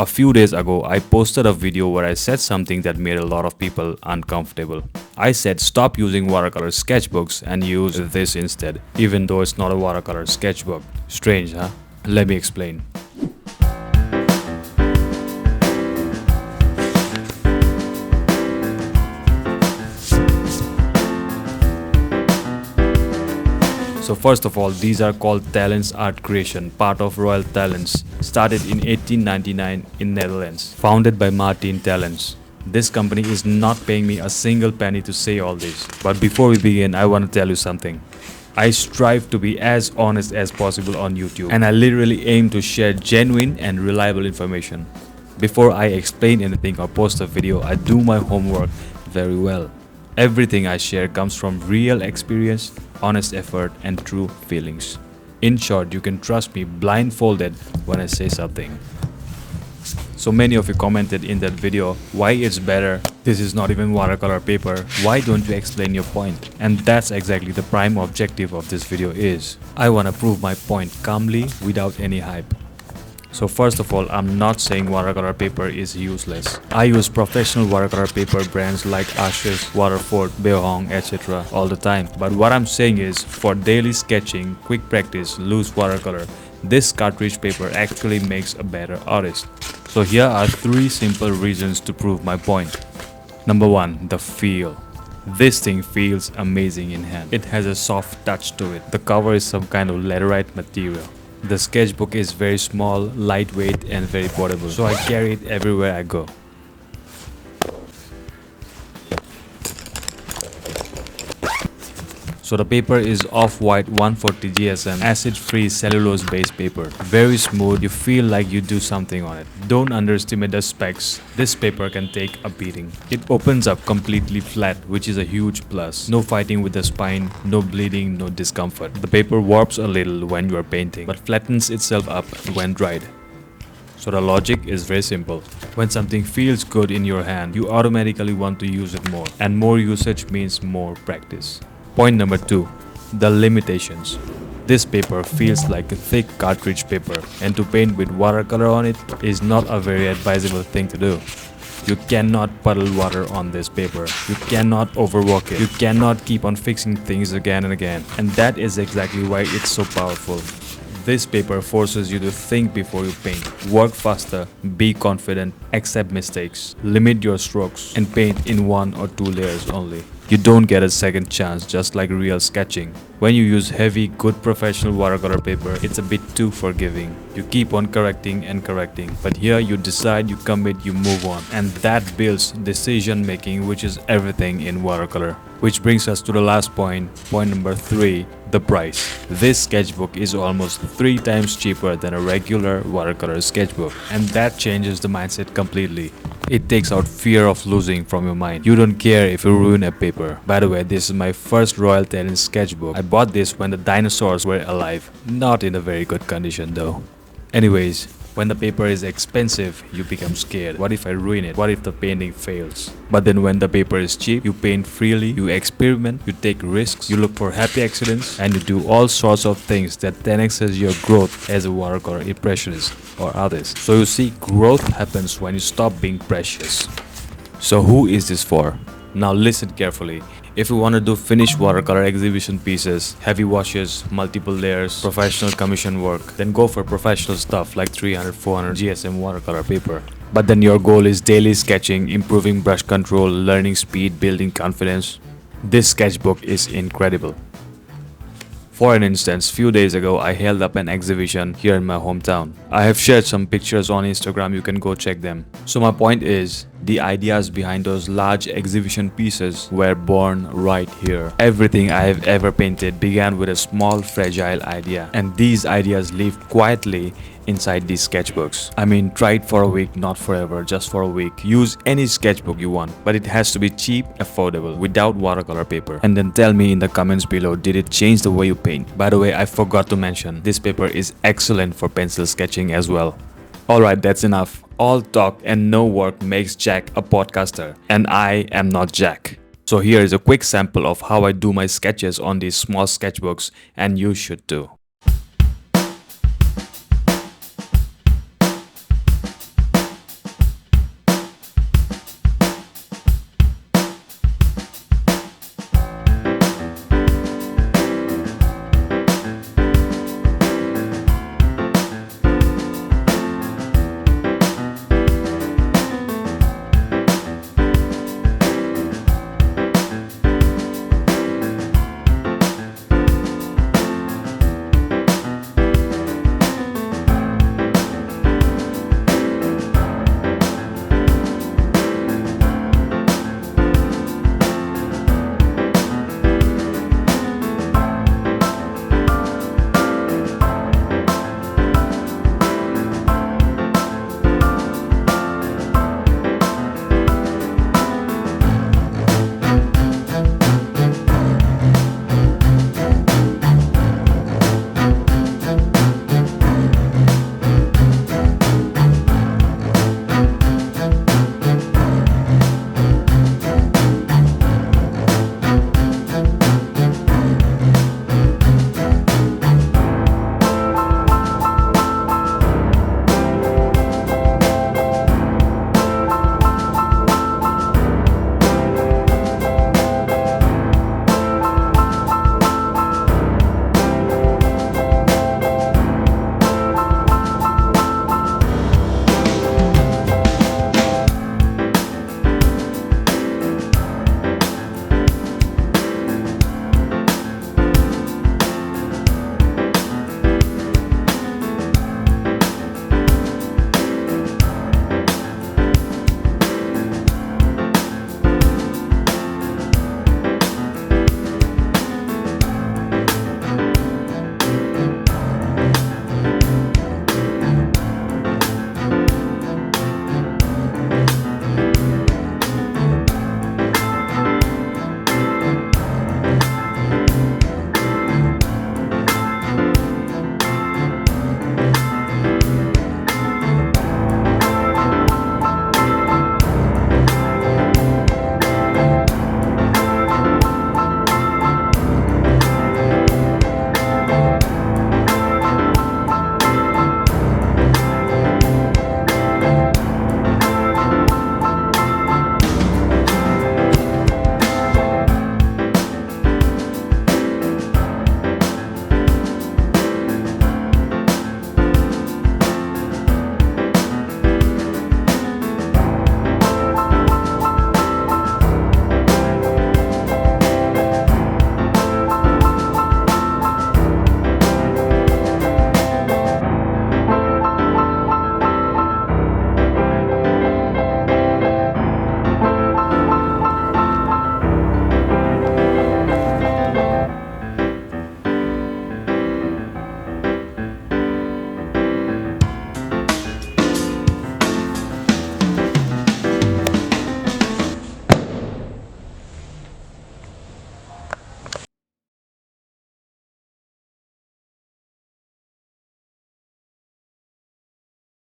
A few days ago, I posted a video where I said something that made a lot of people uncomfortable. I said stop using watercolor sketchbooks and use this instead, even though it's not a watercolor sketchbook. Strange, huh? Let me explain. So first of all, these are called Talens art creation, part of Royal Talens, started in 1899 in Netherlands, founded by Martin Talens. This company is not paying me a single penny to say all this. But before we begin, I want to tell you something. I strive to be as honest as possible on YouTube, and I literally aim to share genuine and reliable information. Before I explain anything or post a video, I do my homework very well. Everything I share comes from real experience, honest effort, and true feelings. In short, you can trust me blindfolded when I say something. So many of you commented in that video, why it's better, this is not even watercolor paper, why don't you explain your point? And that's exactly the prime objective of this video is. I want to prove my point calmly without any hype. So first of all, I'm not saying watercolor paper is useless. I use professional watercolor paper brands like Ashes, Waterford, Behong, etc. all the time. But what I'm saying is, for daily sketching, quick practice, loose watercolor, this cartridge paper actually makes a better artist. So here are 3 simple reasons to prove my point. Number 1, the feel. This thing feels amazing in hand. It has a soft touch to it. The cover is some kind of laterite material. The sketchbook is very small, lightweight, and very portable, so I carry it everywhere I go. So the paper is off-white 140 GSM, acid-free cellulose-based paper. Very smooth, you feel like you do something on it. Don't underestimate the specs. This paper can take a beating. It opens up completely flat, which is a huge plus. No fighting with the spine, no bleeding, no discomfort. The paper warps a little when you are painting, but flattens itself up when dried. So the logic is very simple. When something feels good in your hand, you automatically want to use it more. And more usage means more practice. Point number 2, the limitations. This paper feels like a thick cartridge paper, and to paint with watercolor on it is not a very advisable thing to do. You cannot puddle water on this paper. You cannot overwork it. You cannot keep on fixing things again and again. And that is exactly why it's so powerful. This paper forces you to think before you paint, work faster, be confident, accept mistakes, limit your strokes, and paint in 1 or 2 layers only. You don't get a second chance, just like real sketching. When you use heavy, good professional watercolor paper, it's a bit too forgiving. You keep on correcting and correcting, but here you decide, you commit, you move on. And that builds decision making, which is everything in watercolor. Which brings us to the last point, point number 3, the price. This sketchbook is almost 3 times cheaper than a regular watercolor sketchbook. And that changes the mindset completely. It takes out fear of losing from your mind. You don't care if you ruin a paper. By the way, this is my first Royal Talens sketchbook. I bought this when the dinosaurs were alive. Not in a very good condition though. Anyways, when the paper is expensive, you become scared. What if I ruin it? What if the painting fails? But then when the paper is cheap, you paint freely, you experiment, you take risks, you look for happy accidents, and you do all sorts of things that 10x's your growth as a watercolor impressionist or artist. So you see, growth happens when you stop being precious. So who is this for? Now listen carefully. If you want to do finished watercolor exhibition pieces, heavy washes, multiple layers, professional commission work, then go for professional stuff like 300-400 GSM watercolor paper. But then your goal is daily sketching, improving brush control, learning speed, building confidence. This sketchbook is incredible. For an instance, few days ago I held up an exhibition here in my hometown. I have shared some pictures on Instagram, you can go check them. So my point is, the ideas behind those large exhibition pieces were born right here. Everything I have ever painted began with a small fragile idea, and these ideas lived quietly inside these sketchbooks. I mean, try it for a week, not forever, just for a week. Use any sketchbook you want, but it has to be cheap, affordable, without watercolor paper. And then tell me in the comments below, did it change the way you paint? By the way, I forgot to mention, this paper is excellent for pencil sketching as well. Alright, that's enough. All talk and no work makes Jack a podcaster, and I am not Jack. So here is a quick sample of how I do my sketches on these small sketchbooks, and you should too.